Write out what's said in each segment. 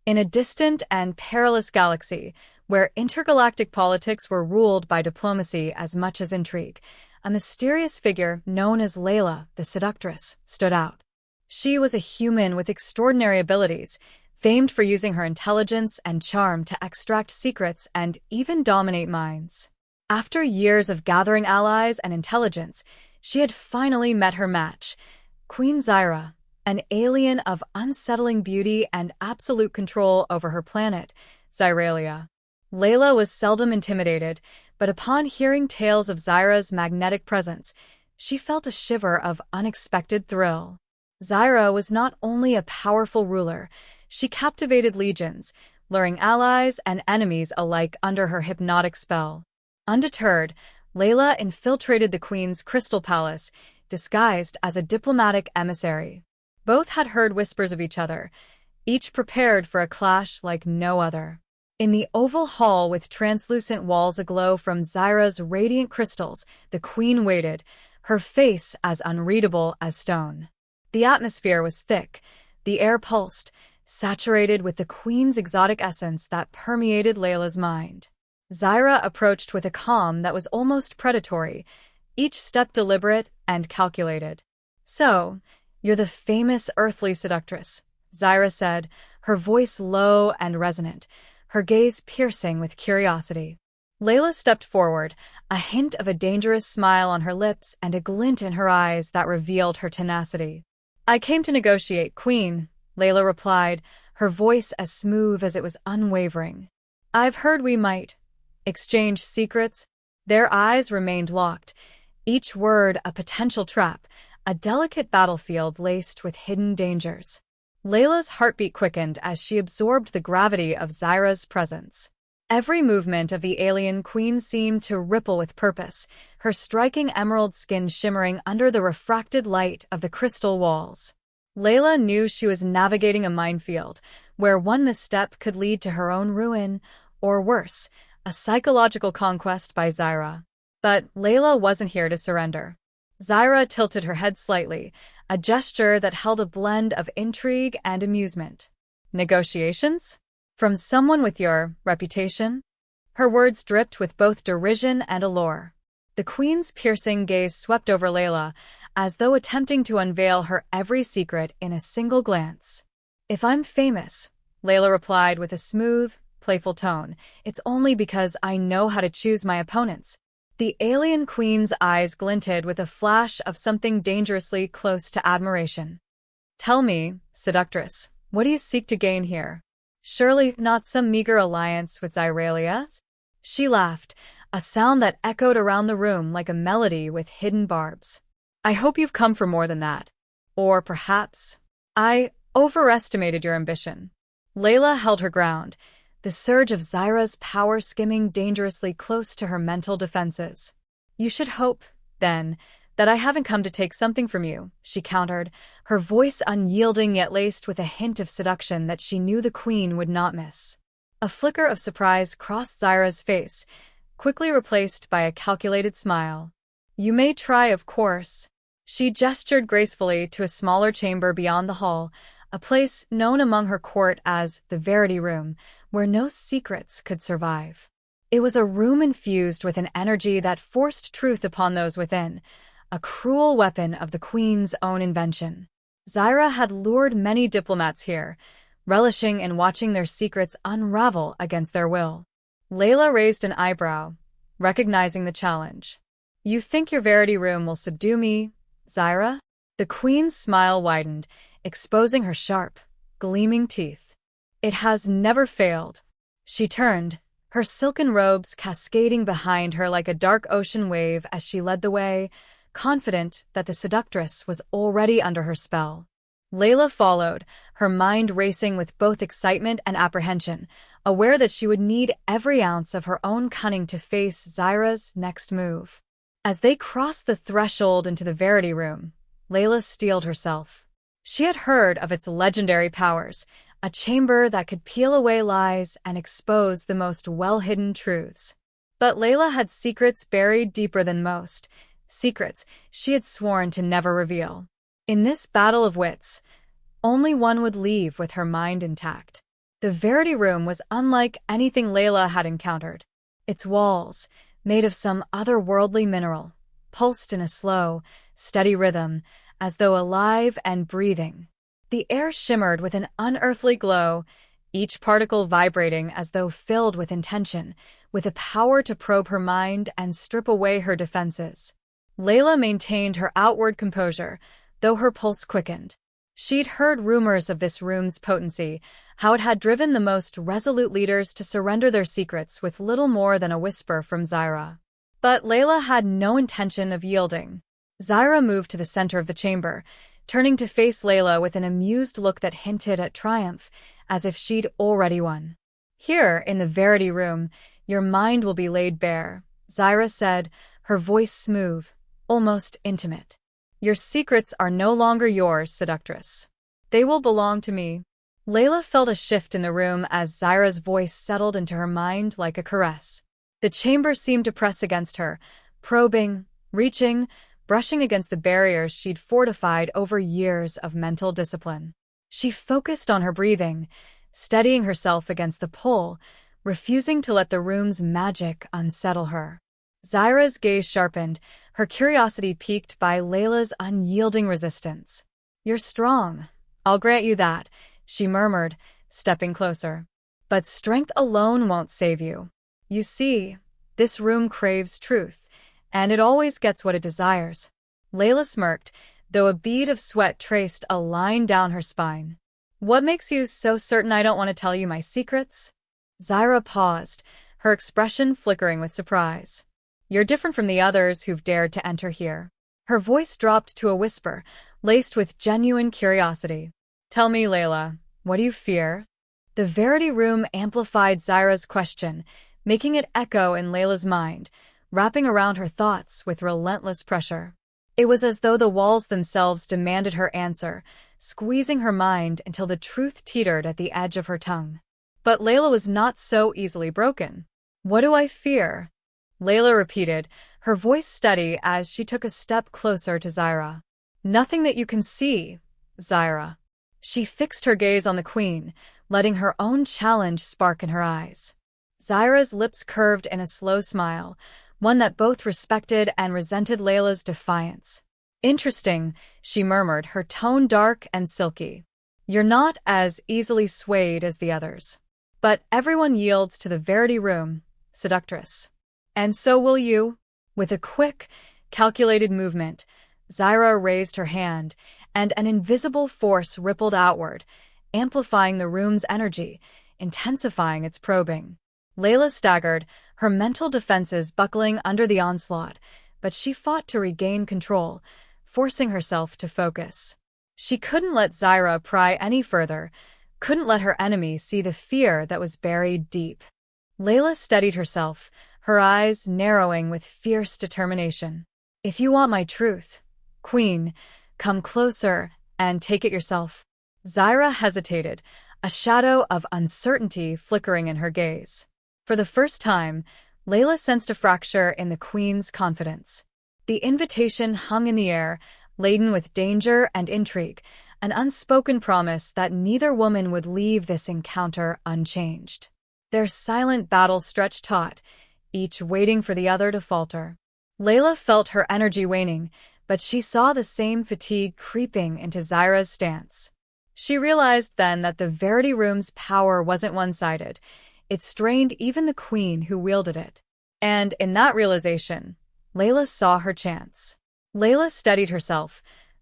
In a distant and perilous galaxy, where intergalactic politics were ruled by diplomacy as much as intrigue, a mysterious figure known as Layla, the Seductress, stood out. She was a human with extraordinary abilities, famed for using her intelligence and charm to extract secrets and even dominate minds. After years of gathering allies and intelligence, she had finally met her match, Queen Zhyra, an alien of unsettling beauty and absolute control over her planet, Zyralia. Layla was seldom intimidated, but upon hearing tales of Zhyra's magnetic presence, she felt a shiver of unexpected thrill. Zhyra was not only a powerful ruler, she captivated legions, luring allies and enemies alike under her hypnotic spell. Undeterred, Layla infiltrated the Queen's crystal palace, disguised as a diplomatic emissary. Both had heard whispers of each other, each prepared for a clash like no other. In the oval hall with translucent walls aglow from Zhyra's radiant crystals, the Queen waited, her face as unreadable as stone. The atmosphere was thick, the air pulsed, saturated with the Queen's exotic essence that permeated Layla's mind. Zhyra approached with a calm that was almost predatory, each step deliberate and calculated. "So, you're the famous earthly seductress," Zhyra said, her voice low and resonant, her gaze piercing with curiosity. Layla stepped forward, a hint of a dangerous smile on her lips and a glint in her eyes that revealed her tenacity. "I came to negotiate, Queen," Layla replied, her voice as smooth as it was unwavering. "I've heard we might exchange secrets." Their eyes remained locked, each word a potential trap, a delicate battlefield laced with hidden dangers. Layla's heartbeat quickened as she absorbed the gravity of Zhyra's presence. Every movement of the alien queen seemed to ripple with purpose, her striking emerald skin shimmering under the refracted light of the crystal walls. Layla knew she was navigating a minefield, where one misstep could lead to her own ruin, or worse, a psychological conquest by Zhyra. But Layla wasn't here to surrender. Zhyra tilted her head slightly, a gesture that held a blend of intrigue and amusement. "Negotiations? From someone with your reputation?" Her words dripped with both derision and allure. The Queen's piercing gaze swept over Layla, as though attempting to unveil her every secret in a single glance. "If I'm famous," Layla replied with a smooth, playful tone, "it's only because I know how to choose my opponents." The alien queen's eyes glinted with a flash of something dangerously close to admiration. "Tell me, Seductress, what do you seek to gain here? Surely not some meager alliance with Zyralia?" She laughed, a sound that echoed around the room like a melody with hidden barbs. "I hope you've come for more than that. Or perhaps I overestimated your ambition." Layla held her ground, the surge of Zhyra's power skimming dangerously close to her mental defenses. "You should hope, then, that I haven't come to take something from you," she countered, her voice unyielding yet laced with a hint of seduction that she knew the Queen would not miss. A flicker of surprise crossed Zhyra's face, quickly replaced by a calculated smile. "You may try, of course." She gestured gracefully to a smaller chamber beyond the hall, a place known among her court as the Verity Room, where no secrets could survive. It was a room infused with an energy that forced truth upon those within, a cruel weapon of the Queen's own invention. Zhyra had lured many diplomats here, relishing in watching their secrets unravel against their will. Layla raised an eyebrow, recognizing the challenge. "You think your Verity Room will subdue me, Zhyra?" The Queen's smile widened, exposing her sharp, gleaming teeth. "It has never failed." She turned, her silken robes cascading behind her like a dark ocean wave as she led the way, confident that the Seductress was already under her spell. Layla followed, her mind racing with both excitement and apprehension, aware that she would need every ounce of her own cunning to face Zhyra's next move. As they crossed the threshold into the Verity Room, Layla steeled herself. She had heard of its legendary powers, a chamber that could peel away lies and expose the most well-hidden truths. But Layla had secrets buried deeper than most, secrets she had sworn to never reveal. In this battle of wits, only one would leave with her mind intact. The Verity Room was unlike anything Layla had encountered. Its walls, made of some otherworldly mineral, pulsed in a slow, steady rhythm, as though alive and breathing. The air shimmered with an unearthly glow, each particle vibrating as though filled with intention, with a power to probe her mind and strip away her defenses. Layla maintained her outward composure, though her pulse quickened. She'd heard rumors of this room's potency, how it had driven the most resolute leaders to surrender their secrets with little more than a whisper from Zhyra. But Layla had no intention of yielding. Zhyra moved to the center of the chamber, turning to face Layla with an amused look that hinted at triumph, as if she'd already won. "Here, in the Verity Room, your mind will be laid bare," Zhyra said, her voice smooth, almost intimate. "Your secrets are no longer yours, Seductress. They will belong to me." Layla felt a shift in the room as Zhyra's voice settled into her mind like a caress. The chamber seemed to press against her, probing, reaching, brushing against the barriers she'd fortified over years of mental discipline. She focused on her breathing, steadying herself against the pull, refusing to let the room's magic unsettle her. Zhyra's gaze sharpened, her curiosity piqued by Layla's unyielding resistance. "You're strong. I'll grant you that," she murmured, stepping closer. "But strength alone won't save you. You see, this room craves truth, and it always gets what it desires." Layla smirked, though a bead of sweat traced a line down her spine. "What makes you so certain I don't want to tell you my secrets?" Zhyra paused, her expression flickering with surprise. "You're different from the others who've dared to enter here." Her voice dropped to a whisper, laced with genuine curiosity. "Tell me, Layla, what do you fear?" The Verity Room amplified Zhyra's question, making it echo in Layla's mind, wrapping around her thoughts with relentless pressure. It was as though the walls themselves demanded her answer, squeezing her mind until the truth teetered at the edge of her tongue. But Layla was not so easily broken. "What do I fear?" Layla repeated, her voice steady as she took a step closer to Zhyra. "Nothing that you can see, Zhyra." She fixed her gaze on the queen, letting her own challenge spark in her eyes. Zhyra's lips curved in a slow smile, one that both respected and resented Layla's defiance. "Interesting," she murmured, her tone dark and silky. "You're not as easily swayed as the others. But everyone yields to the Verity Room, Seductress. And so will you." With a quick, calculated movement, Zhyra raised her hand, and an invisible force rippled outward, amplifying the room's energy, intensifying its probing. Layla staggered, her mental defenses buckling under the onslaught, but she fought to regain control, forcing herself to focus. She couldn't let Zhyra pry any further, couldn't let her enemy see the fear that was buried deep. Layla steadied herself, her eyes narrowing with fierce determination. "If you want my truth, Queen, come closer and take it yourself." Zhyra hesitated, a shadow of uncertainty flickering in her gaze. For the first time, Layla sensed a fracture in the Queen's confidence. The invitation hung in the air, laden with danger and intrigue, an unspoken promise that neither woman would leave this encounter unchanged. Their silent battle stretched taut, each waiting for the other to falter. Layla felt her energy waning, but she saw the same fatigue creeping into Zhyra's stance. She realized then that the Verity Room's power wasn't one-sided. It strained even the Queen who wielded it. And in that realization, Layla saw her chance. Layla steadied herself,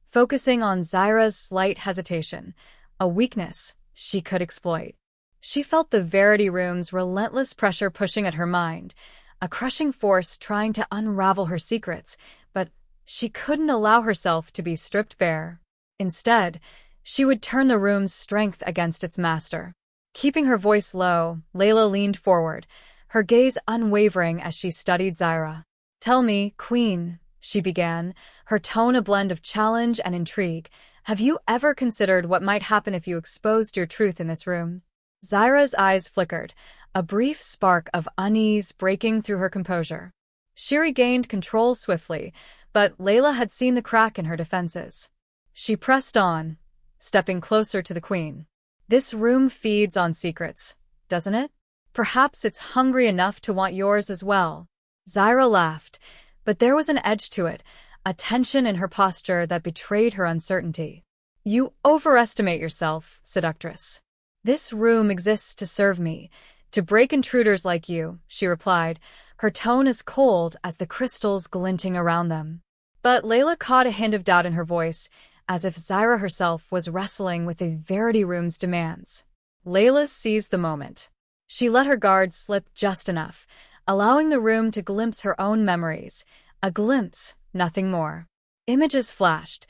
focusing on Zhyra's slight hesitation, a weakness she could exploit. She felt the Verity Room's relentless pressure pushing at her mind, a crushing force trying to unravel her secrets, but she couldn't allow herself to be stripped bare. Instead, she would turn the room's strength against its master. Keeping her voice low, Layla leaned forward, her gaze unwavering as she studied Zhyra. "Tell me, Queen," she began, her tone a blend of challenge and intrigue, "have you ever considered what might happen if you exposed your truth in this room?" Zhyra's eyes flickered, a brief spark of unease breaking through her composure. She regained control swiftly, but Layla had seen the crack in her defenses. She pressed on, stepping closer to the Queen. This room feeds on secrets, doesn't it? Perhaps it's hungry enough to want yours as well. Zhyra laughed, but there was an edge to it, a tension in her posture that betrayed her uncertainty. You overestimate yourself, Seductress. This room exists to serve me, to break intruders like you, she replied, her tone as cold as the crystals glinting around them. But Layla caught a hint of doubt in her voice, as if Zhyra herself was wrestling with the Verity Room's demands. Layla seized the moment. She let her guard slip just enough, allowing the room to glimpse her own memories. A glimpse, nothing more. Images flashed.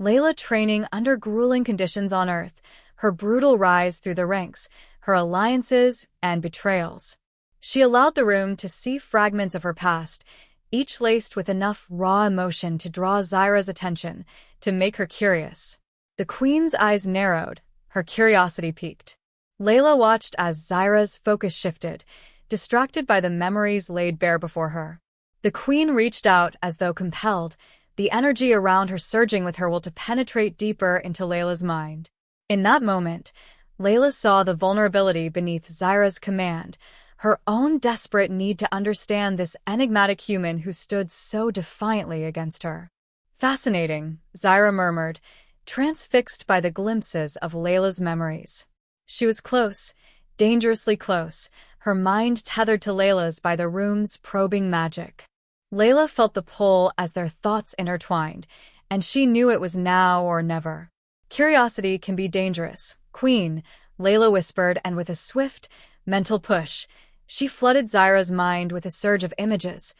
Layla training under grueling conditions on Earth, her brutal rise through the ranks, her alliances and betrayals. She allowed the room to see fragments of her past, each laced with enough raw emotion to draw Zhyra's attention, to make her curious. The Queen's eyes narrowed, her curiosity piqued. Layla watched as Zhyra's focus shifted, distracted by the memories laid bare before her. The Queen reached out as though compelled, the energy around her surging with her will to penetrate deeper into Layla's mind. In that moment, Layla saw the vulnerability beneath Zhyra's command, her own desperate need to understand this enigmatic human who stood so defiantly against her. Fascinating, Zhyra murmured, transfixed by the glimpses of Layla's memories. She was close, dangerously close, her mind tethered to Layla's by the room's probing magic. Layla felt the pull as their thoughts intertwined, and she knew it was now or never. Curiosity can be dangerous, Queen, Layla whispered, and with a swift, mental push, she flooded Zhyra's mind with a surge of images,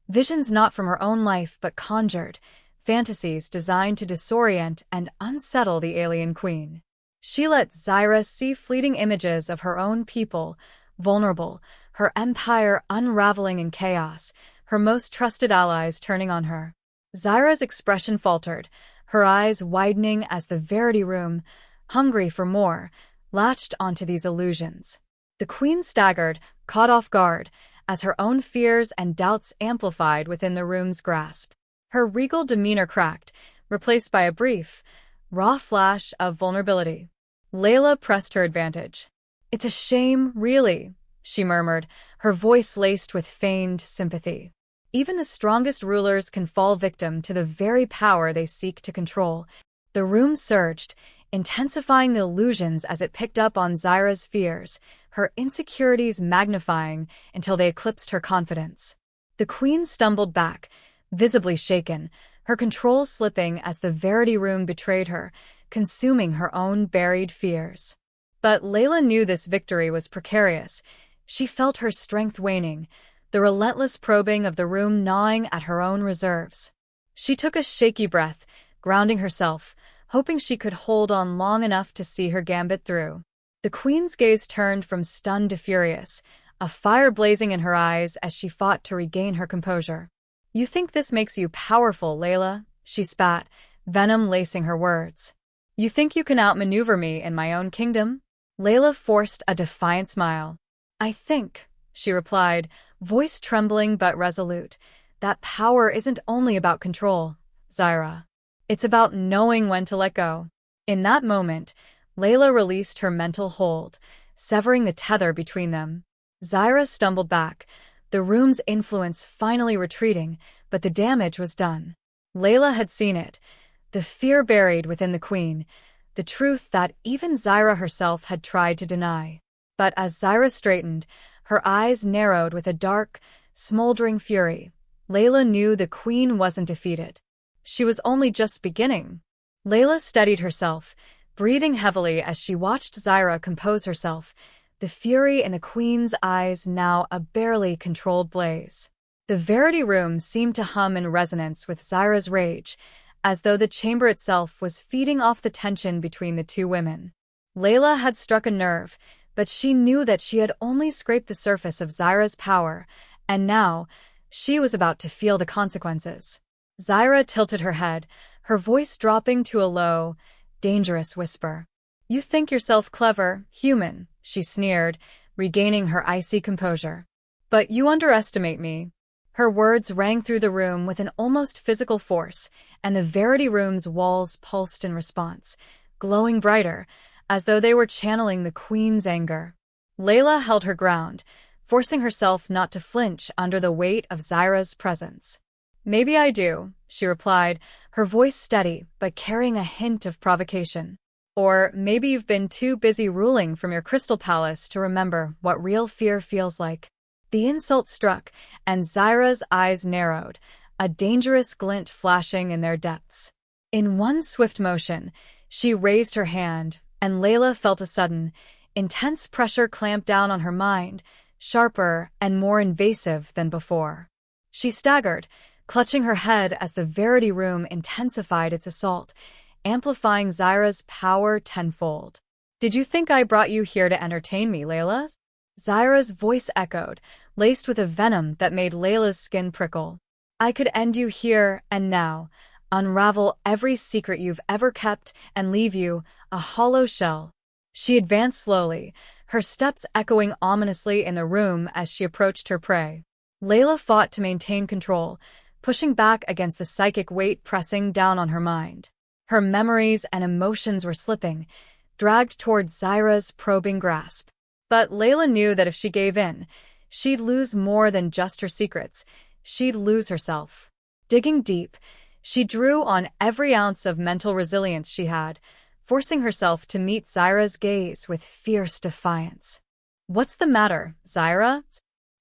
visions not from her own life but conjured, fantasies designed to disorient and unsettle the alien queen. She let Zhyra see fleeting images of her own people, vulnerable, her empire unraveling in chaos, her most trusted allies turning on her. Zhyra's expression faltered, her eyes widening as the Verity Room, hungry for more, latched onto these illusions. The Queen staggered, caught off guard, as her own fears and doubts amplified within the room's grasp. Her regal demeanor cracked, replaced by a brief, raw flash of vulnerability. Layla pressed her advantage. It's a shame, really, she murmured, her voice laced with feigned sympathy. Even the strongest rulers can fall victim to the very power they seek to control. The room surged, intensifying the illusions as it picked up on Zhyra's fears, her insecurities magnifying until they eclipsed her confidence. The Queen stumbled back, visibly shaken, her control slipping as the Verity Room betrayed her, consuming her own buried fears. But Layla knew this victory was precarious. She felt her strength waning, the relentless probing of the room gnawing at her own reserves. She took a shaky breath, grounding herself, hoping she could hold on long enough to see her gambit through. The Queen's gaze turned from stunned to furious, a fire blazing in her eyes as she fought to regain her composure. You think this makes you powerful, Layla? She spat, venom lacing her words. You think you can outmaneuver me in my own kingdom? Layla forced a defiant smile. I think, she replied, voice trembling but resolute, that power isn't only about control, Zhyra. It's about knowing when to let go. In that moment, Layla released her mental hold, severing the tether between them. Zhyra stumbled back, the room's influence finally retreating, but the damage was done. Layla had seen it, the fear buried within the Queen, the truth that even Zhyra herself had tried to deny. But as Zhyra straightened, her eyes narrowed with a dark, smoldering fury. Layla knew the Queen wasn't defeated. She was only just beginning. Layla steadied herself, breathing heavily as she watched Zhyra compose herself, the fury in the Queen's eyes now a barely controlled blaze. The Verity Room seemed to hum in resonance with Zhyra's rage, as though the chamber itself was feeding off the tension between the two women. Layla had struck a nerve, but she knew that she had only scraped the surface of Zhyra's power, and now, she was about to feel the consequences. Zhyra tilted her head, her voice dropping to a low, dangerous whisper. You think yourself clever, human, she sneered, regaining her icy composure. But you underestimate me. Her words rang through the room with an almost physical force, and the Verity Room's walls pulsed in response, glowing brighter, as though they were channeling the queen's anger. Layla held her ground, forcing herself not to flinch under the weight of Zhyra's presence. "Maybe I do," she replied, her voice steady but carrying a hint of provocation. "Or maybe you've been too busy ruling from your crystal palace to remember what real fear feels like." The insult struck, and Zhyra's eyes narrowed, a dangerous glint flashing in their depths. In one swift motion, she raised her hand, and Layla felt a sudden, intense pressure clamp down on her mind, sharper and more invasive than before. She staggered, clutching her head as the Verity room intensified its assault, amplifying Zhyra's power tenfold. "Did you think I brought you here to entertain me, Layla?" Zhyra's voice echoed, laced with a venom that made Layla's skin prickle. "I could end you here and now, unravel every secret you've ever kept, and leave you a hollow shell." She advanced slowly, her steps echoing ominously in the room as she approached her prey. Layla fought to maintain control, pushing back against the psychic weight pressing down on her mind. Her memories and emotions were slipping, dragged towards Zhyra's probing grasp. But Layla knew that if she gave in, she'd lose more than just her secrets. She'd lose herself. Digging deep, she drew on every ounce of mental resilience she had, forcing herself to meet Zhyra's gaze with fierce defiance. "What's the matter, Zhyra?"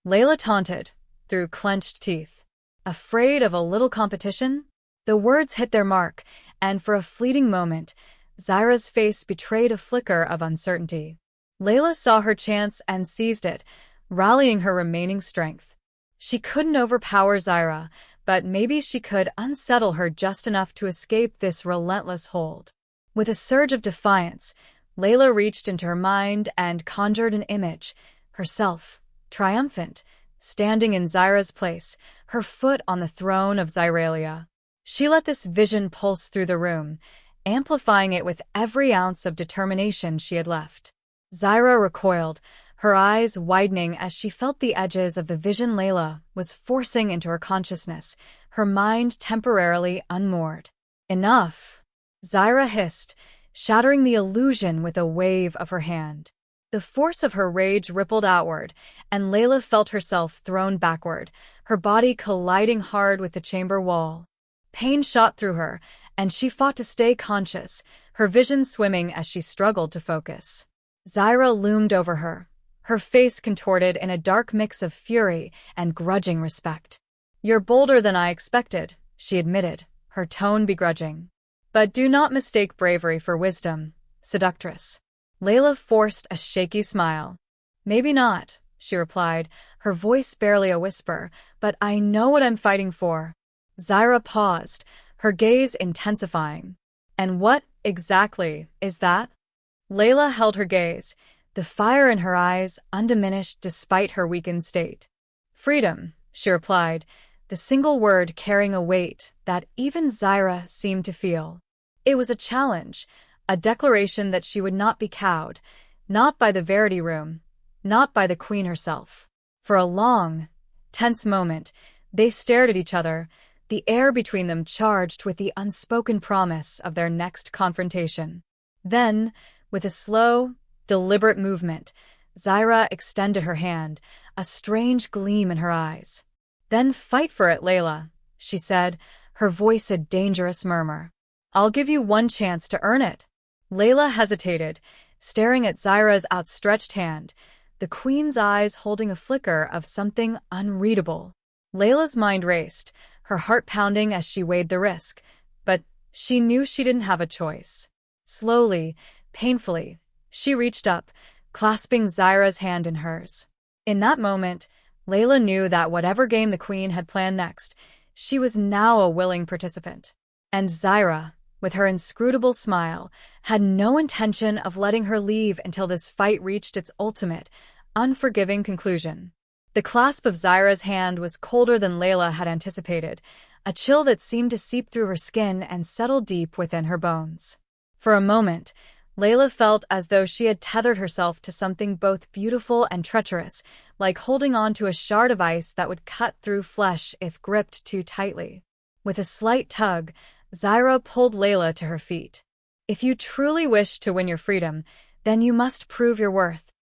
Layla taunted, through clenched teeth. "Afraid of a little competition?" The words hit their mark, and for a fleeting moment, Zhyra's face betrayed a flicker of uncertainty. Layla saw her chance and seized it, rallying her remaining strength. She couldn't overpower Zhyra, but maybe she could unsettle her just enough to escape this relentless hold. With a surge of defiance, Layla reached into her mind and conjured an image, herself, triumphant, standing in Zhyra's place, her foot on the throne of Zyralia. She let this vision pulse through the room, amplifying it with every ounce of determination she had left. Zhyra recoiled, her eyes widening as she felt the edges of the vision Layla was forcing into her consciousness, her mind temporarily unmoored. "Enough!" Zhyra hissed, shattering the illusion with a wave of her hand. The force of her rage rippled outward, and Layla felt herself thrown backward, her body colliding hard with the chamber wall. Pain shot through her, and she fought to stay conscious, her vision swimming as she struggled to focus. Zhyra loomed over her, her face contorted in a dark mix of fury and grudging respect. "You're bolder than I expected," she admitted, her tone begrudging. "But do not mistake bravery for wisdom, Seductress." Layla forced a shaky smile. "Maybe not," she replied, her voice barely a whisper, "but I know what I'm fighting for." Zhyra paused, her gaze intensifying. "And what, exactly, is that?" Layla held her gaze, the fire in her eyes undiminished despite her weakened state. "Freedom," she replied, the single word carrying a weight that even Zhyra seemed to feel. It was a challenge, a declaration that she would not be cowed, not by the Verity room, not by the Queen herself. For a long, tense moment, they stared at each other, the air between them charged with the unspoken promise of their next confrontation. Then, with a slow, deliberate movement, Zhyra extended her hand, a strange gleam in her eyes. "Then fight for it, Layla," she said, her voice a dangerous murmur. "I'll give you one chance to earn it." Layla hesitated, staring at Zhyra's outstretched hand, the Queen's eyes holding a flicker of something unreadable. Layla's mind raced, her heart pounding as she weighed the risk, but she knew she didn't have a choice. Slowly, painfully, she reached up, clasping Zhyra's hand in hers. In that moment, Layla knew that whatever game the Queen had planned next, she was now a willing participant. And Zhyra, with her inscrutable smile, had no intention of letting her leave until this fight reached its ultimate, unforgiving conclusion. The clasp of Zhyra's hand was colder than Layla had anticipated, a chill that seemed to seep through her skin and settle deep within her bones. For a moment, Layla felt as though she had tethered herself to something both beautiful and treacherous, like holding on to a shard of ice that would cut through flesh if gripped too tightly. With a slight tug, Zhyra pulled Layla to her feet. If you truly wish to win your freedom, then you must prove your worth.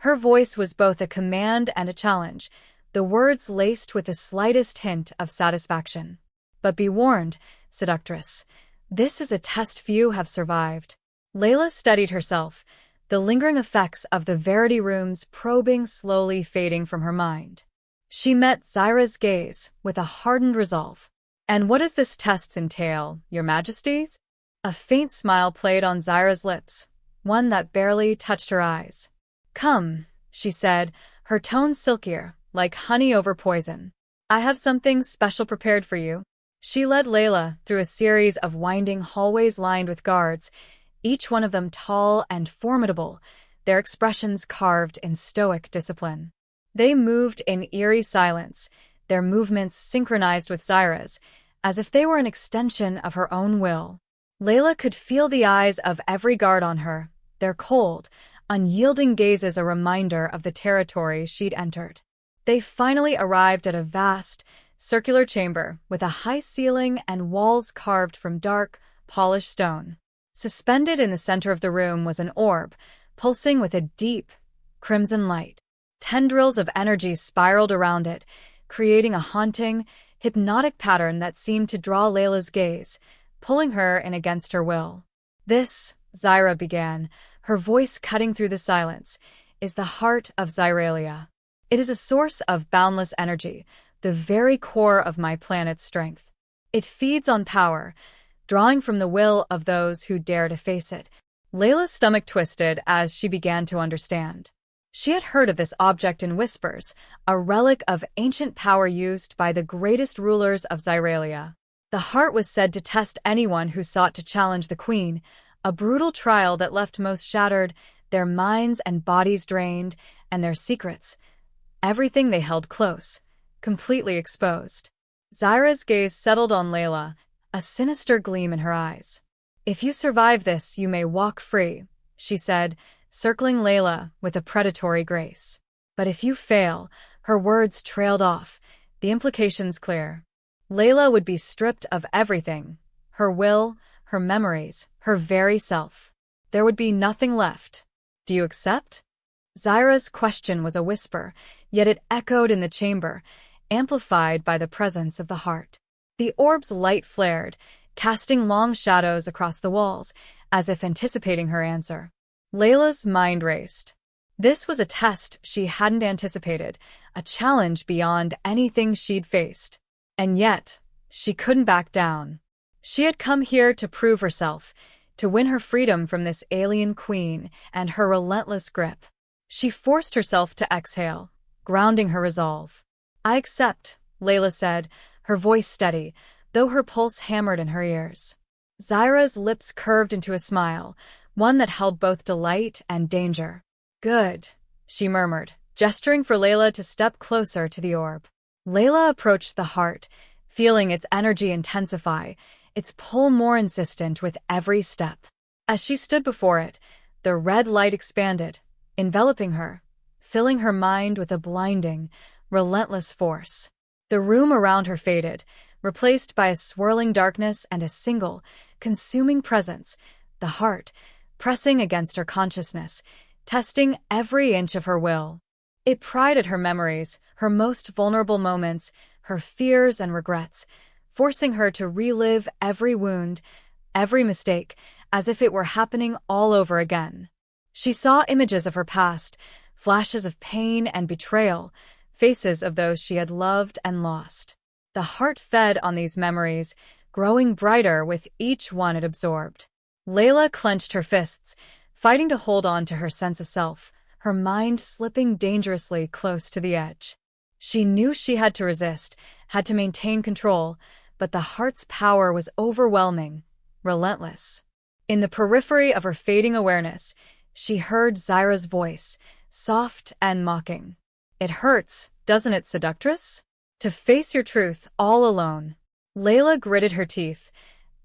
Her voice was both a command and a challenge, the words laced with the slightest hint of satisfaction. But be warned, Seductress, this is a test few have survived. Layla steadied herself, the lingering effects of the Verity Room's probing slowly fading from her mind. She met Zhyra's gaze with a hardened resolve. And what does this test entail, Your Majesties? A faint smile played on Zhyra's lips, one that barely touched her eyes. Come, she said, her tone silkier, like honey over poison. I have something special prepared for you. She led Layla through a series of winding hallways lined with guards, each one of them tall and formidable, their expressions carved in stoic discipline. They moved in eerie silence, their movements synchronized with Zhyra's, as if they were an extension of her own will. Layla could feel the eyes of every guard on her, their cold, unyielding gazes a reminder of the territory she'd entered. They finally arrived at a vast, circular chamber with a high ceiling and walls carved from dark, polished stone. Suspended in the center of the room was an orb, pulsing with a deep, crimson light. Tendrils of energy spiraled around it, creating a haunting, hypnotic pattern that seemed to draw Layla's gaze, pulling her in against her will. This, Zhyra began, her voice cutting through the silence, is the heart of Zhyralia. It is a source of boundless energy, the very core of my planet's strength. It feeds on power, drawing from the will of those who dare to face it. Layla's stomach twisted as she began to understand. She had heard of this object in whispers, a relic of ancient power used by the greatest rulers of Zhyralia. The heart was said to test anyone who sought to challenge the queen, a brutal trial that left most shattered, their minds and bodies drained, and their secrets, everything they held close, completely exposed. Zhyra's gaze settled on Layla, a sinister gleam in her eyes. If you survive this, you may walk free, she said, circling Layla with a predatory grace. But if you fail, her words trailed off, the implications clear. Layla would be stripped of everything, her will, her memories, her very self. There would be nothing left. Do you accept? Zhyra's question was a whisper, yet it echoed in the chamber, amplified by the presence of the heart. The orb's light flared, casting long shadows across the walls, as if anticipating her answer. Layla's mind raced. This was a test she hadn't anticipated, a challenge beyond anything she'd faced. And yet, she couldn't back down. She had come here to prove herself, to win her freedom from this alien queen and her relentless grip. She forced herself to exhale, grounding her resolve. I accept, Layla said, her voice steady, though her pulse hammered in her ears. Zhyra's lips curved into a smile, one that held both delight and danger. Good, she murmured, gesturing for Layla to step closer to the orb. Layla approached the heart, feeling its energy intensify, its pull more insistent with every step. As she stood before it, the red light expanded, enveloping her, filling her mind with a blinding, relentless force. The room around her faded, replaced by a swirling darkness and a single, consuming presence, the heart, pressing against her consciousness, testing every inch of her will. It pried at her memories, her most vulnerable moments, her fears and regrets, forcing her to relive every wound, every mistake, as if it were happening all over again. She saw images of her past, flashes of pain and betrayal, faces of those she had loved and lost. The heart fed on these memories, growing brighter with each one it absorbed. Layla clenched her fists, fighting to hold on to her sense of self, her mind slipping dangerously close to the edge. She knew she had to resist, had to maintain control, but the heart's power was overwhelming, relentless. In the periphery of her fading awareness, she heard Zhyra's voice, soft and mocking. It hurts, doesn't it, Seductress? To face your truth all alone. Layla gritted her teeth,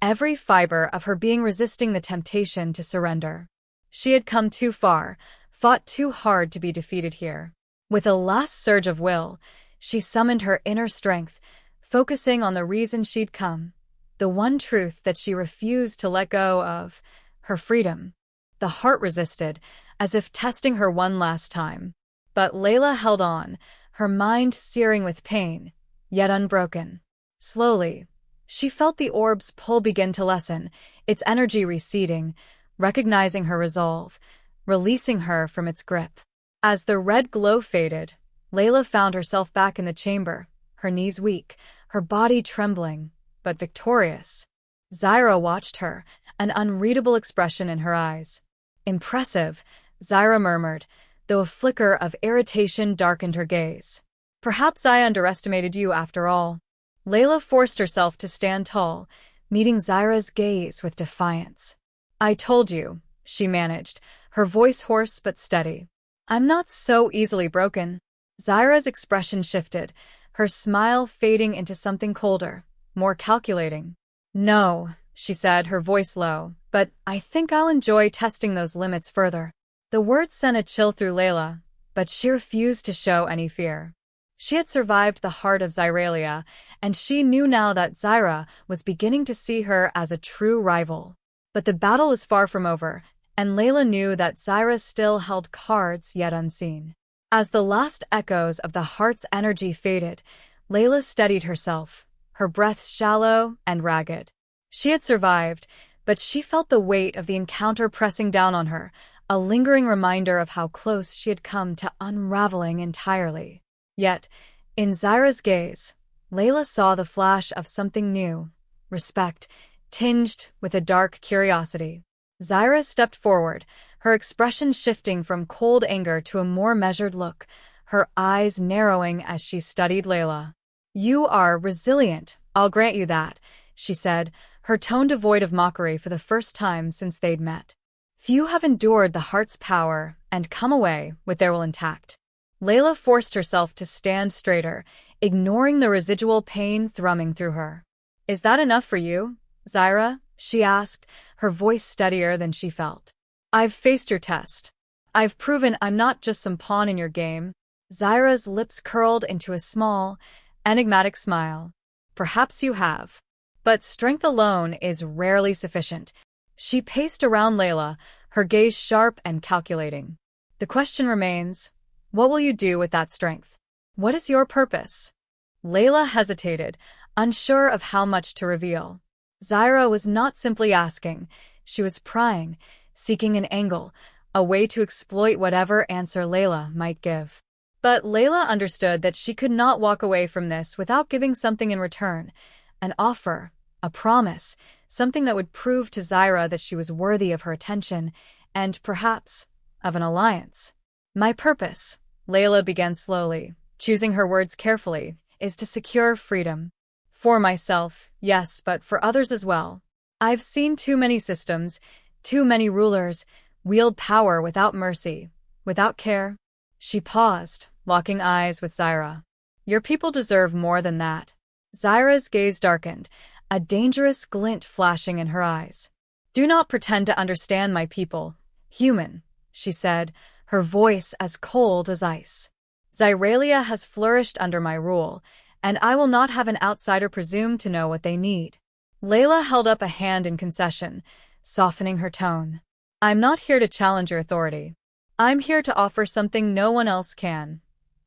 every fiber of her being resisting the temptation to surrender. She had come too far, fought too hard to be defeated here. With a last surge of will, she summoned her inner strength, focusing on the reason she'd come, the one truth that she refused to let go of, her freedom. The heart resisted, as if testing her one last time. But Layla held on, her mind searing with pain, yet unbroken. Slowly, she felt the orb's pull begin to lessen, its energy receding, recognizing her resolve, releasing her from its grip. As the red glow faded, Layla found herself back in the chamber, her knees weak, her body trembling, but victorious. Zhyra watched her, an unreadable expression in her eyes. "Impressive," Zhyra murmured, though a flicker of irritation darkened her gaze. "Perhaps I underestimated you after all." Layla forced herself to stand tall, meeting Zhyra's gaze with defiance. "I told you," she managed, her voice hoarse but steady. "I'm not so easily broken." Zhyra's expression shifted, her smile fading into something colder, more calculating. "No," she said, her voice low, "but I think I'll enjoy testing those limits further." The words sent a chill through Layla, but she refused to show any fear. She had survived the heart of Zhyralia, and she knew now that Zhyra was beginning to see her as a true rival. But the battle was far from over, and Layla knew that Zhyra still held cards yet unseen. As the last echoes of the heart's energy faded, Layla steadied herself, her breath shallow and ragged. She had survived, but she felt the weight of the encounter pressing down on her, a lingering reminder of how close she had come to unraveling entirely. Yet, in Zhyra's gaze, Layla saw the flash of something new, respect, tinged with a dark curiosity. Zhyra stepped forward, her expression shifting from cold anger to a more measured look, her eyes narrowing as she studied Layla. "You are resilient, I'll grant you that," she said, her tone devoid of mockery for the first time since they'd met. "Few have endured the heart's power and come away with their will intact." Layla forced herself to stand straighter, ignoring the residual pain thrumming through her. "Is that enough for you, Zhyra?" she asked, her voice steadier than she felt. "I've faced your test. I've proven I'm not just some pawn in your game." Zhyra's lips curled into a small, enigmatic smile. "Perhaps you have. But strength alone is rarely sufficient." She paced around Layla, her gaze sharp and calculating. "The question remains, what will you do with that strength? What is your purpose?" Layla hesitated, unsure of how much to reveal. Zhyra was not simply asking, she was prying, seeking an angle, a way to exploit whatever answer Layla might give. But Layla understood that she could not walk away from this without giving something in return, an offer, a promise, something that would prove to Zhyra that she was worthy of her attention, and perhaps of an alliance. "My purpose," Layla began slowly, choosing her words carefully, "is to secure freedom. For myself, yes, but for others as well. I've seen too many systems, too many rulers, wield power without mercy, without care." She paused, locking eyes with Zhyra. "Your people deserve more than that." Zhyra's gaze darkened, a dangerous glint flashing in her eyes. "Do not pretend to understand my people, human," she said, her voice as cold as ice. "Zhyralia has flourished under my rule, and I will not have an outsider presume to know what they need." Layla held up a hand in concession, softening her tone. "I'm not here to challenge your authority. I'm here to offer something no one else can.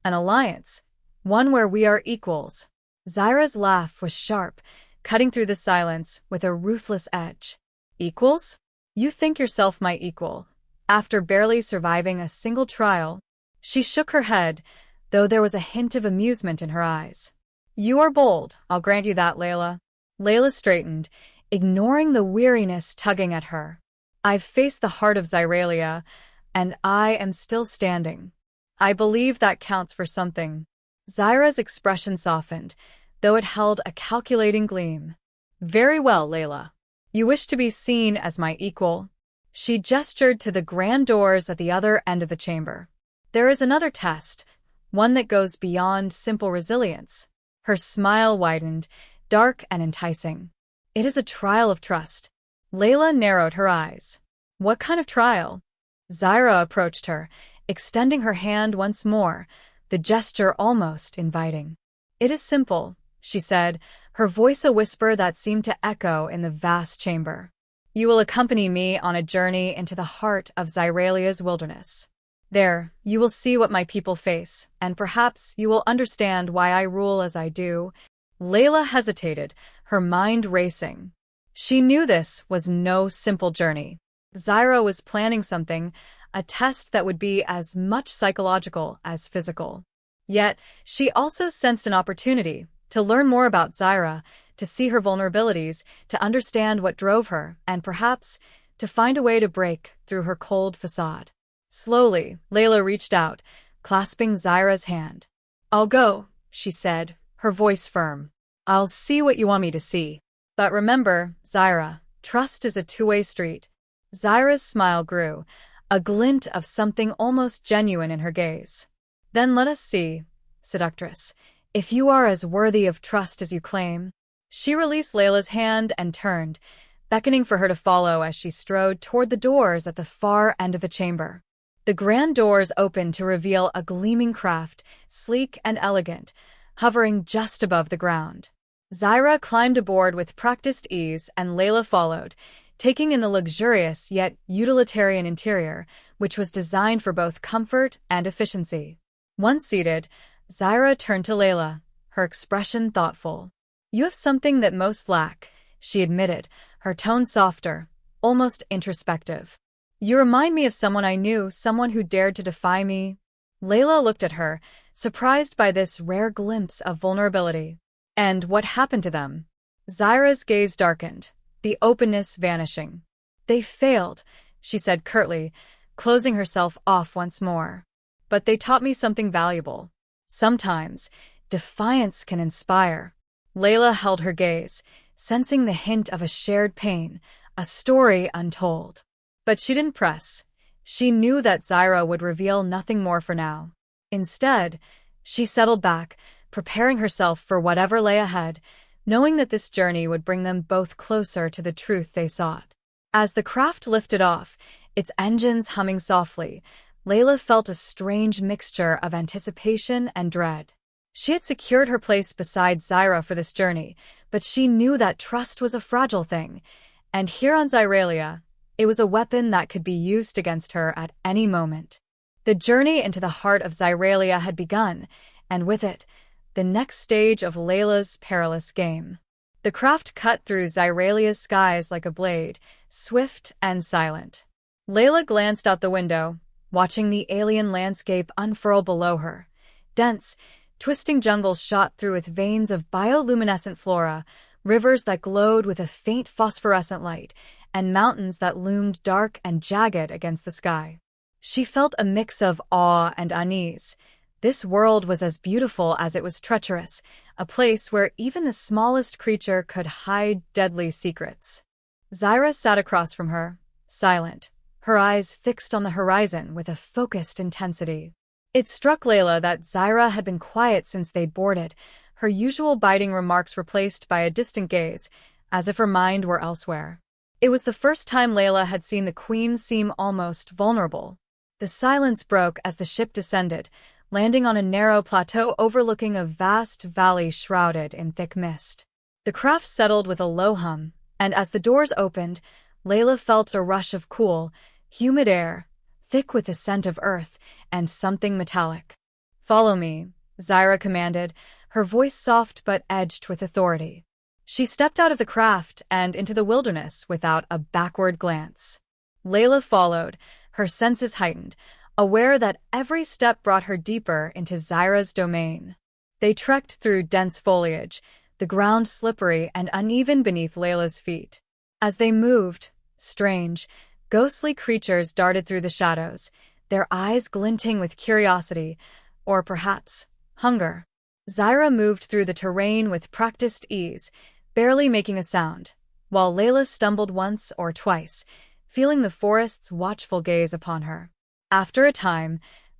An alliance, one where we are equals." Zhyra's laugh was sharp, cutting through the silence with a ruthless edge. "Equals? You think yourself my equal, after barely surviving a single trial?" She shook her head, though there was a hint of amusement in her eyes. "You are bold, I'll grant you that, Layla." Layla straightened, ignoring the weariness tugging at her. "I've faced the heart of Zhyralia, and I am still standing. I believe that counts for something." Zhyra's expression softened, though it held a calculating gleam. "Very well, Layla. You wish to be seen as my equal." She gestured to the grand doors at the other end of the chamber. "There is another test, one that goes beyond simple resilience." Her smile widened, dark and enticing. "It is a trial of trust." Layla narrowed her eyes. "What kind of trial?" Zhyra approached her, extending her hand once more, the gesture almost inviting. "It is simple," she said, her voice a whisper that seemed to echo in the vast chamber. You will accompany me on a journey into the heart of Zyralia's wilderness. There, you will see what my people face, and perhaps you will understand why I rule as I do." Layla hesitated, her mind racing. She knew this was no simple journey. Zhyra was planning something, a test that would be as much psychological as physical. Yet, she also sensed an opportunity to learn more about Zhyra, to see her vulnerabilities, to understand what drove her, and perhaps to find a way to break through her cold facade. Slowly, Layla reached out, clasping Zhyra's hand. "I'll go," she said, her voice firm. "I'll see what you want me to see. But remember, Zhyra, trust is a two-way street." Zhyra's smile grew, a glint of something almost genuine in her gaze. "Then let us see, Seductress, if you are as worthy of trust as you claim." She released Layla's hand and turned, beckoning for her to follow as she strode toward the doors at the far end of the chamber. The grand doors opened to reveal a gleaming craft, sleek and elegant, hovering just above the ground. Zhyra climbed aboard with practiced ease, and Layla followed, taking in the luxurious yet utilitarian interior, which was designed for both comfort and efficiency. Once seated, Zhyra turned to Layla, her expression thoughtful. "You have something that most lack," she admitted, her tone softer, almost introspective. "You remind me of someone I knew, someone who dared to defy me." Layla looked at her, surprised by this rare glimpse of vulnerability. "And what happened to them?" Zhyra's gaze darkened, the openness vanishing. "They failed," she said curtly, closing herself off once more. "But they taught me something valuable. Sometimes, defiance can inspire." Layla held her gaze, sensing the hint of a shared pain, a story untold. But she didn't press. She knew that Zhyra would reveal nothing more for now. Instead, she settled back, preparing herself for whatever lay ahead, knowing that this journey would bring them both closer to the truth they sought. As the craft lifted off, its engines humming softly, Layla felt a strange mixture of anticipation and dread. She had secured her place beside Zhyra for this journey, but she knew that trust was a fragile thing, and here on Zyralia, it was a weapon that could be used against her at any moment. The journey into the heart of Zyralia had begun, and with it, the next stage of Layla's perilous game. The craft cut through Zyralia's skies like a blade, swift and silent. Layla glanced out the window, watching the alien landscape unfurl below her. Dense, twisting jungles shot through with veins of bioluminescent flora, rivers that glowed with a faint phosphorescent light, and mountains that loomed dark and jagged against the sky. She felt a mix of awe and unease. This world was as beautiful as it was treacherous, a place where even the smallest creature could hide deadly secrets. Zhyra sat across from her, silent, her eyes fixed on the horizon with a focused intensity. It struck Layla that Zhyra had been quiet since they'd boarded, her usual biting remarks replaced by a distant gaze, as if her mind were elsewhere. It was the first time Layla had seen the Queen seem almost vulnerable. The silence broke as the ship descended, landing on a narrow plateau overlooking a vast valley shrouded in thick mist. The craft settled with a low hum, and as the doors opened, Layla felt a rush of cool, humid air, thick with the scent of earth and something metallic. "Follow me," Zhyra commanded, her voice soft but edged with authority. She stepped out of the craft and into the wilderness without a backward glance. Layla followed, her senses heightened, aware that every step brought her deeper into Zhyra's domain. They trekked through dense foliage, the ground slippery and uneven beneath Layla's feet. As they moved, strange, ghostly creatures darted through the shadows, their eyes glinting with curiosity, or perhaps hunger. Zhyra moved through the terrain with practiced ease, barely making a sound, while Layla stumbled once or twice, feeling the forest's watchful gaze upon her. After a time,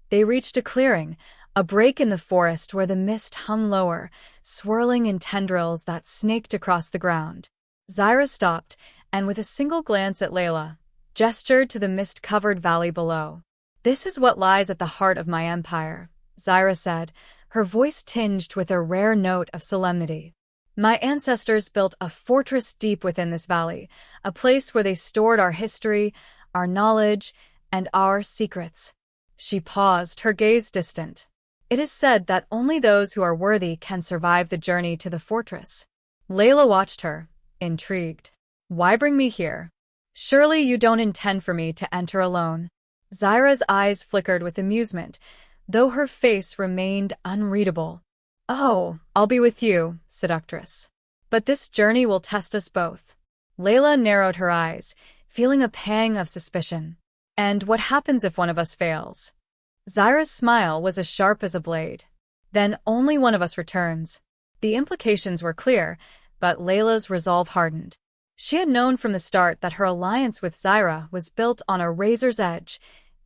they reached a clearing, a break in the forest where the mist hung lower, swirling in tendrils that snaked across the ground. Zhyra stopped, and with a single glance at Layla, gestured to the mist-covered valley below. "This is what lies at the heart of my empire," Zhyra said, her voice tinged with a rare note of solemnity. My ancestors built a fortress deep within this valley, a place where they stored our history, our knowledge, and our secrets. She paused, her gaze distant. It is said that only those who are worthy can survive the journey to the fortress. Layla watched her, intrigued. Why bring me here? Surely you don't intend for me to enter alone. Zhyra's eyes flickered with amusement, though her face remained unreadable. Oh, I'll be with you, Seductress. But this journey will test us both. Layla narrowed her eyes, feeling a pang of suspicion. And what happens if one of us fails? Zhyra's smile was as sharp as a blade. Then only one of us returns. The implications were clear, but Layla's resolve hardened. She had known from the start that her alliance with Zhyra was built on a razor's edge,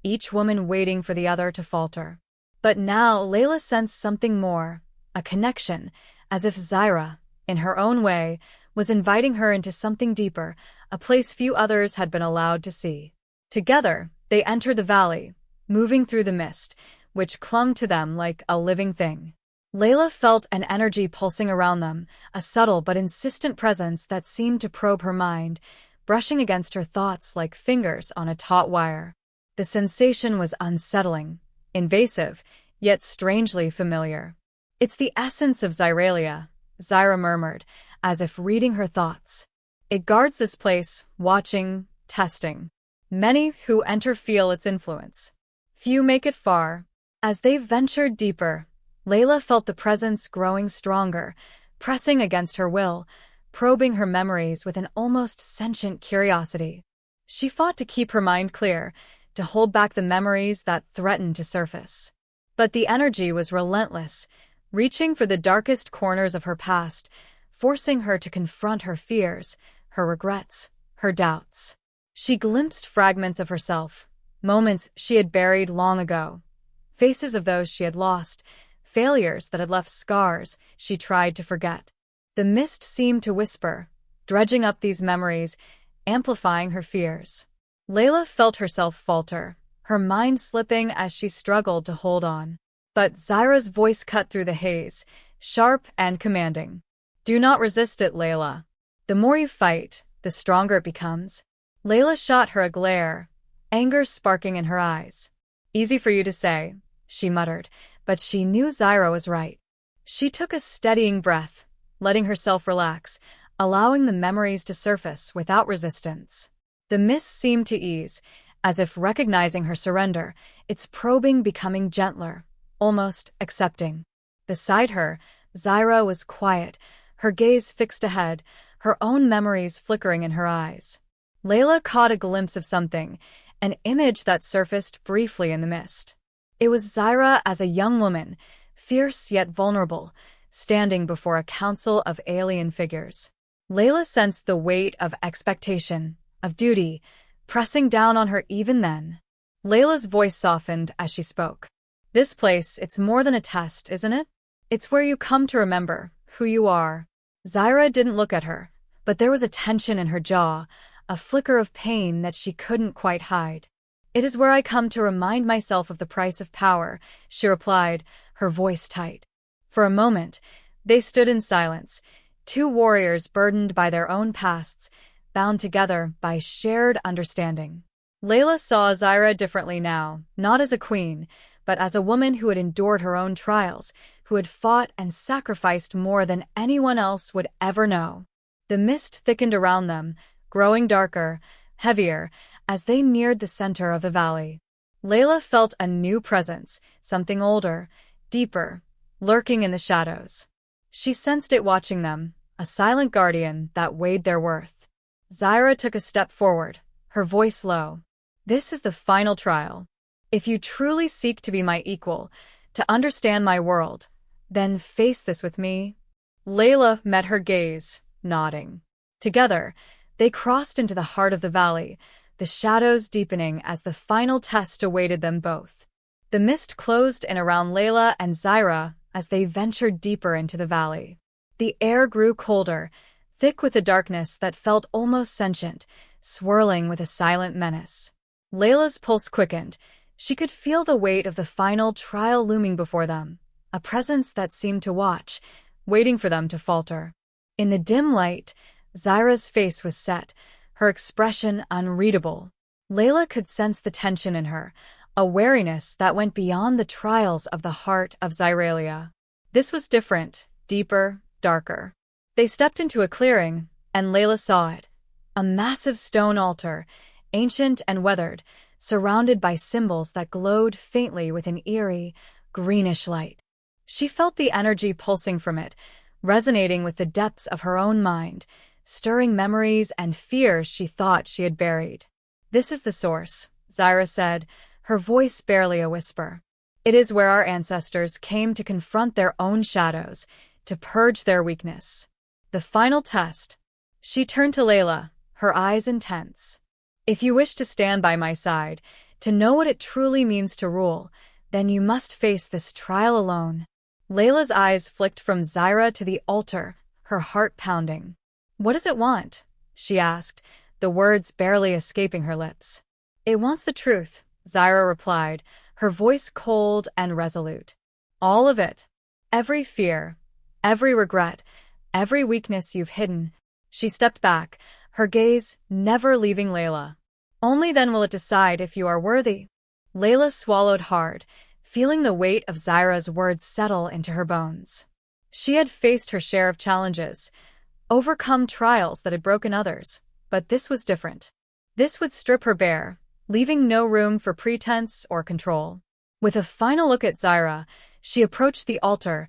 each woman waiting for the other to falter. But now Layla sensed something more, a connection, as if Zhyra, in her own way, was inviting her into something deeper, a place few others had been allowed to see. Together, they entered the valley, moving through the mist, which clung to them like a living thing. Layla felt an energy pulsing around them, a subtle but insistent presence that seemed to probe her mind, brushing against her thoughts like fingers on a taut wire. The sensation was unsettling, invasive, yet strangely familiar. It's the essence of Zhyralia, Zhyra murmured, as if reading her thoughts. It guards this place, watching, testing. Many who enter feel its influence. Few make it far. As they ventured deeper, Layla felt the presence growing stronger, pressing against her will, probing her memories with an almost sentient curiosity. She fought to keep her mind clear, to hold back the memories that threatened to surface. But the energy was relentless, reaching for the darkest corners of her past, forcing her to confront her fears, her regrets, her doubts. She glimpsed fragments of herself, moments she had buried long ago, faces of those she had lost, failures that had left scars she tried to forget. The mist seemed to whisper, dredging up these memories, amplifying her fears. Layla felt herself falter, her mind slipping as she struggled to hold on. But Zhyra's voice cut through the haze, sharp and commanding. Do not resist it, Layla. The more you fight, the stronger it becomes. Layla shot her a glare, anger sparking in her eyes. Easy for you to say, she muttered, but she knew Zhyra was right. She took a steadying breath, letting herself relax, allowing the memories to surface without resistance. The mist seemed to ease, as if recognizing her surrender, its probing becoming gentler, almost accepting. Beside her, Zhyra was quiet, her gaze fixed ahead, her own memories flickering in her eyes. Layla caught a glimpse of something, an image that surfaced briefly in the mist. It was Zhyra as a young woman, fierce yet vulnerable, standing before a council of alien figures. Layla sensed the weight of expectation, of duty, pressing down on her even then. Layla's voice softened as she spoke. This place, it's more than a test, isn't it? It's where you come to remember who you are. Zhyra didn't look at her, but there was a tension in her jaw, a flicker of pain that she couldn't quite hide. It is where I come to remind myself of the price of power, she replied, her voice tight. For a moment, they stood in silence, two warriors burdened by their own pasts, bound together by shared understanding. Layla saw Zhyra differently now, not as a queen, but as a woman who had endured her own trials, who had fought and sacrificed more than anyone else would ever know. The mist thickened around them, growing darker, heavier, as they neared the center of the valley. Layla felt a new presence, something older, deeper, lurking in the shadows. She sensed it watching them, a silent guardian that weighed their worth. Zhyra took a step forward, her voice low. This is the final trial. If you truly seek to be my equal, to understand my world, then face this with me. Layla met her gaze, nodding. Together, they crossed into the heart of the valley, the shadows deepening as the final test awaited them both. The mist closed in around Layla and Zhyra as they ventured deeper into the valley. The air grew colder, thick with a darkness that felt almost sentient, swirling with a silent menace. Layla's pulse quickened. She could feel the weight of the final trial looming before them, a presence that seemed to watch, waiting for them to falter. In the dim light, Zhyra's face was set, her expression unreadable. Layla could sense the tension in her, a wariness that went beyond the trials of the heart of Zhyralia. This was different, deeper, darker. They stepped into a clearing, and Layla saw it. A massive stone altar, ancient and weathered, surrounded by symbols that glowed faintly with an eerie, greenish light. She felt the energy pulsing from it, resonating with the depths of her own mind, stirring memories and fears she thought she had buried. "This is the source," Zhyra said, her voice barely a whisper. "It is where our ancestors came to confront their own shadows, to purge their weakness. The final test." She turned to Layla, her eyes intense. "If you wish to stand by my side, to know what it truly means to rule, then you must face this trial alone." Layla's eyes flicked from Zhyra to the altar, her heart pounding. "What does it want?" she asked, the words barely escaping her lips. "It wants the truth," Zhyra replied, her voice cold and resolute. "All of it. Every fear, every regret, every weakness you've hidden." She stepped back, her gaze never leaving Layla. "Only then will it decide if you are worthy." Layla swallowed hard, feeling the weight of Zhyra's words settle into her bones. She had faced her share of challenges, overcome trials that had broken others, but this was different. This would strip her bare, leaving no room for pretense or control. With a final look at Zhyra, she approached the altar,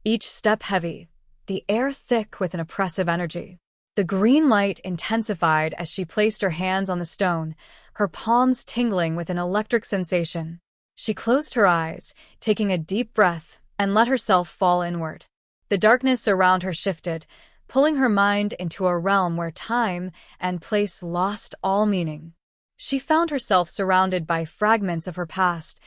each step heavy, the air thick with an oppressive energy. The green light intensified as she placed her hands on the stone, her palms tingling with an electric sensation. She closed her eyes, taking a deep breath, and let herself fall inward. The darkness around her shifted, pulling her mind into a realm where time and place lost all meaning. She found herself surrounded by fragments of her past,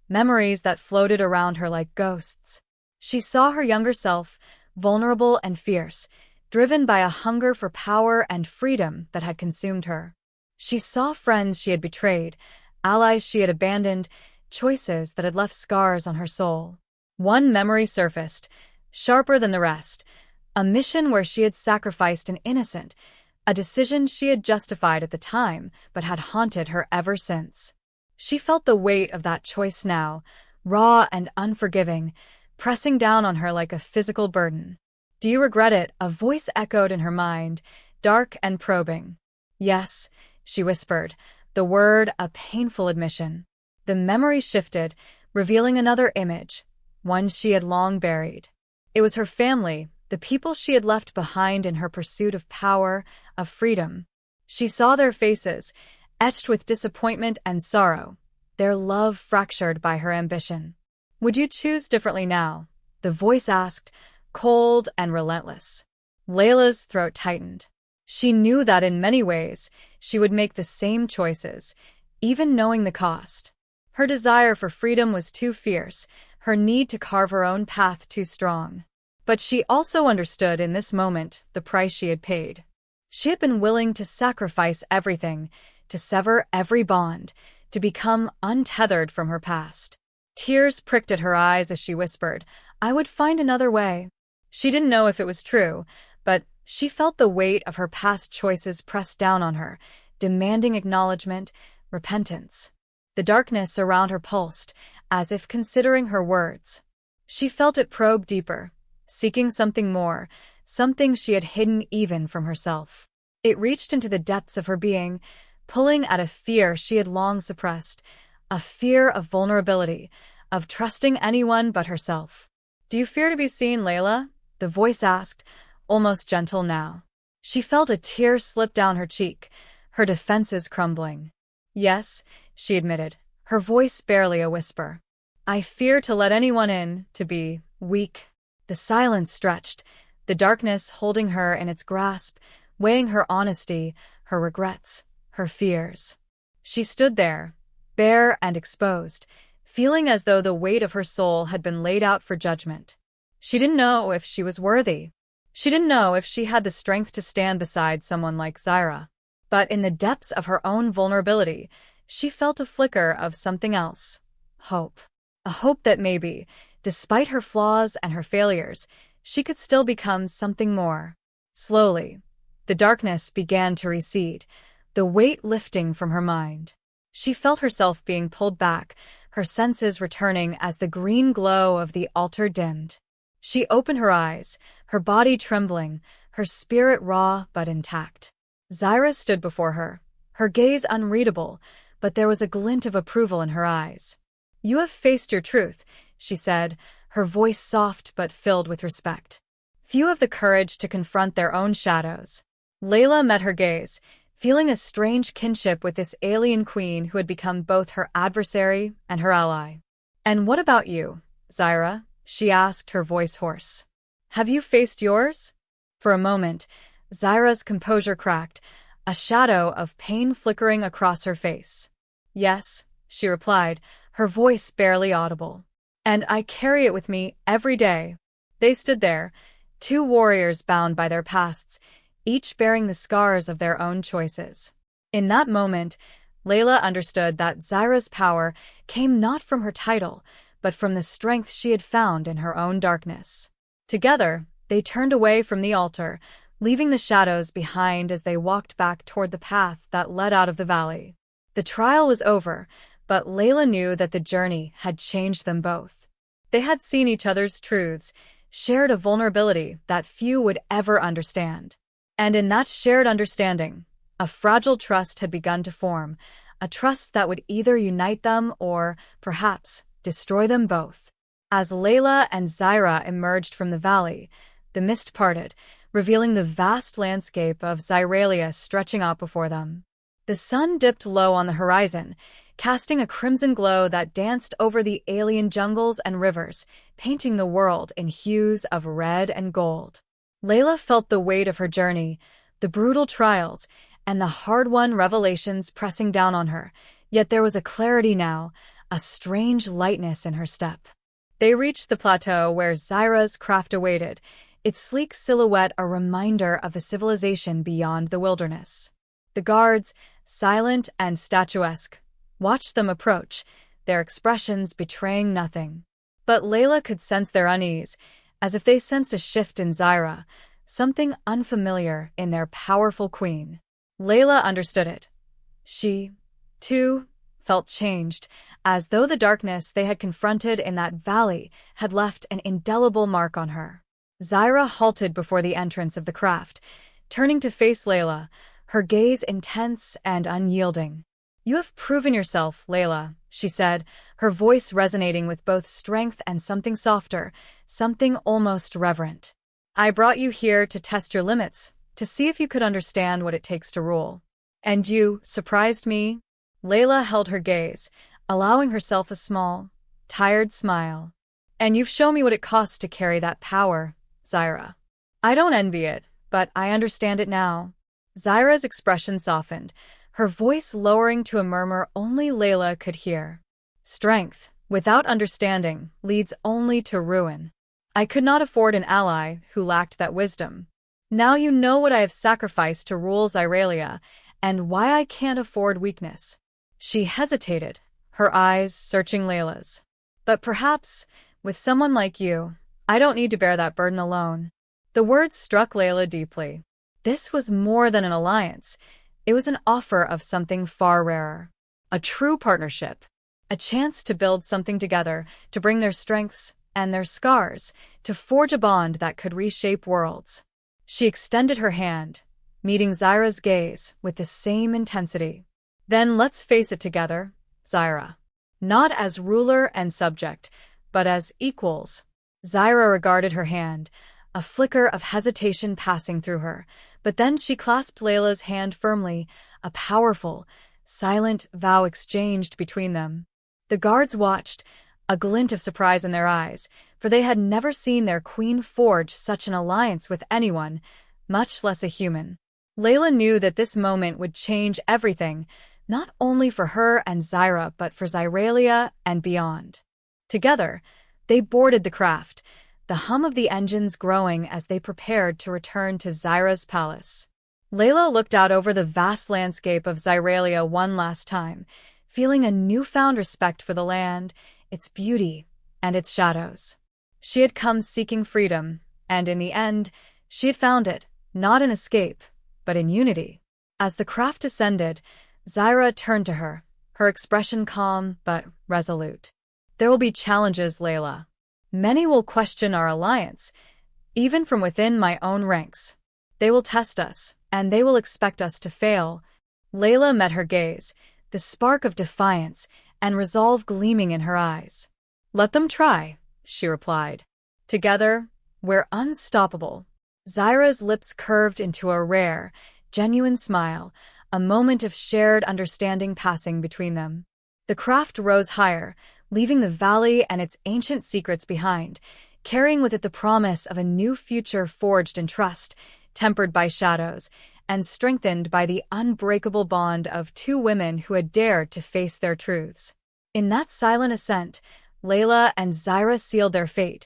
memories that floated around her like ghosts. She saw her younger self, vulnerable and fierce, driven by a hunger for power and freedom that had consumed her. She saw friends she had betrayed, allies she had abandoned, choices that had left scars on her soul. One memory surfaced, sharper than the rest, a mission where she had sacrificed an innocent, a decision she had justified at the time but had haunted her ever since. She felt the weight of that choice now, raw and unforgiving, pressing down on her like a physical burden. "Do you regret it?" a voice echoed in her mind, dark and probing. "Yes," she whispered, the word a painful admission. The memory shifted, revealing another image, one she had long buried. It was her family, the people she had left behind in her pursuit of power, of freedom. She saw their faces, etched with disappointment and sorrow, their love fractured by her ambition. "Would you choose differently now?" the voice asked, cold and relentless. Layla's throat tightened. She knew that in many ways, she would make the same choices, even knowing the cost. Her desire for freedom was too fierce, her need to carve her own path too strong. But she also understood in this moment the price she had paid. She had been willing to sacrifice everything, to sever every bond, to become untethered from her past. Tears pricked at her eyes as she whispered, "I would find another way." She didn't know if it was true, but she felt the weight of her past choices press down on her, demanding acknowledgement, repentance. The darkness around her pulsed, as if considering her words. She felt it probe deeper, seeking something more, something she had hidden even from herself. It reached into the depths of her being, pulling at a fear she had long suppressed, a fear of vulnerability, of trusting anyone but herself. "Do you fear to be seen, Layla?" the voice asked, almost gentle now. She felt a tear slip down her cheek, her defenses crumbling. "Yes," she admitted, her voice barely a whisper. "I fear to let anyone in, to be weak." The silence stretched, the darkness holding her in its grasp, weighing her honesty, her regrets, her fears. She stood there, bare and exposed, feeling as though the weight of her soul had been laid out for judgment. She didn't know if she was worthy. She didn't know if she had the strength to stand beside someone like Zhyra. But in the depths of her own vulnerability, she felt a flicker of something else. Hope. A hope that maybe, despite her flaws and her failures, she could still become something more. Slowly, the darkness began to recede, the weight lifting from her mind. She felt herself being pulled back, her senses returning as the green glow of the altar dimmed. She opened her eyes, her body trembling, her spirit raw but intact. Zhyra stood before her, her gaze unreadable, but there was a glint of approval in her eyes. "You have faced your truth," she said, her voice soft but filled with respect. Few have the courage to confront their own shadows. Layla met her gaze, feeling a strange kinship with this alien queen who had become both her adversary and her ally. "And what about you, Zhyra?" she asked, her voice hoarse. "Have you faced yours?" For a moment, Zhyra's composure cracked, a shadow of pain flickering across her face. "Yes," she replied, her voice barely audible. "And I carry it with me every day." They stood there, two warriors bound by their pasts, each bearing the scars of their own choices. In that moment, Layla understood that Zhyra's power came not from her title, but from the strength she had found in her own darkness. Together, they turned away from the altar, leaving the shadows behind as they walked back toward the path that led out of the valley. The trial was over, but Layla knew that the journey had changed them both. They had seen each other's truths, shared a vulnerability that few would ever understand. And in that shared understanding, a fragile trust had begun to form, a trust that would either unite them or, perhaps, destroy them both. As Layla and Zhyra emerged from the valley, the mist parted, revealing the vast landscape of Zyralia stretching out before them. The sun dipped low on the horizon, casting a crimson glow that danced over the alien jungles and rivers, painting the world in hues of red and gold. Layla felt the weight of her journey, the brutal trials, and the hard-won revelations pressing down on her, yet there was a clarity now, a strange lightness in her step. They reached the plateau where Zhyra's craft awaited, its sleek silhouette a reminder of the civilization beyond the wilderness. The guards, silent and statuesque, watched them approach, their expressions betraying nothing. But Layla could sense their unease, as if they sensed a shift in Zhyra, something unfamiliar in their powerful queen. Layla understood it. She, too, felt changed, as though the darkness they had confronted in that valley had left an indelible mark on her. Zhyra halted before the entrance of the craft, turning to face Layla, her gaze intense and unyielding. "You have proven yourself, Layla," she said, her voice resonating with both strength and something softer, something almost reverent. "I brought you here to test your limits, to see if you could understand what it takes to rule. And you surprised me." Layla held her gaze, allowing herself a small, tired smile. "And you've shown me what it costs to carry that power, Zhyra. I don't envy it, but I understand it now." Zhyra's expression softened, her voice lowering to a murmur only Layla could hear. "Strength, without understanding, leads only to ruin. I could not afford an ally who lacked that wisdom. Now you know what I have sacrificed to rule Zyralia, and why I can't afford weakness." She hesitated, her eyes searching Layla's. "But perhaps, with someone like you, I don't need to bear that burden alone." The words struck Layla deeply. This was more than an alliance. It was an offer of something far rarer. A true partnership. A chance to build something together, to bring their strengths and their scars, to forge a bond that could reshape worlds. She extended her hand, meeting Zhyra's gaze with the same intensity. "Then let's face it together, Zhyra. Not as ruler and subject, but as equals." Zhyra regarded her hand, a flicker of hesitation passing through her, but then she clasped Layla's hand firmly, a powerful, silent vow exchanged between them. The guards watched, a glint of surprise in their eyes, for they had never seen their queen forge such an alliance with anyone, much less a human. Layla knew that this moment would change everything, not only for her and Zhyra, but for Zyralia and beyond. Together, they boarded the craft, the hum of the engines growing as they prepared to return to Zhyra's palace. Layla looked out over the vast landscape of Zyralia one last time, feeling a newfound respect for the land, its beauty, and its shadows. She had come seeking freedom, and in the end, she had found it, not in escape, but in unity. As the craft descended, Zhyra turned to her, her expression calm but resolute. There will be challenges, Layla. Many will question our alliance, even from within my own ranks. They will test us, and they will expect us to fail. Layla met her gaze, the spark of defiance and resolve gleaming in her eyes. Let them try, she replied. Together, we're unstoppable. Zhyra's lips curved into a rare, genuine smile, a moment of shared understanding passing between them. The craft rose higher, leaving the valley and its ancient secrets behind, carrying with it the promise of a new future forged in trust, tempered by shadows, and strengthened by the unbreakable bond of two women who had dared to face their truths. In that silent ascent, Layla and Zhyra sealed their fate,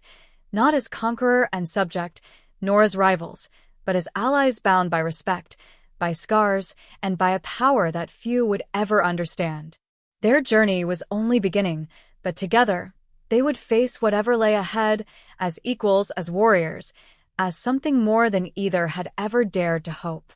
not as conqueror and subject, nor as rivals, but as allies bound by respect, by scars, and by a power that few would ever understand. Their journey was only beginning, but together, they would face whatever lay ahead as equals, as warriors, as something more than either had ever dared to hope.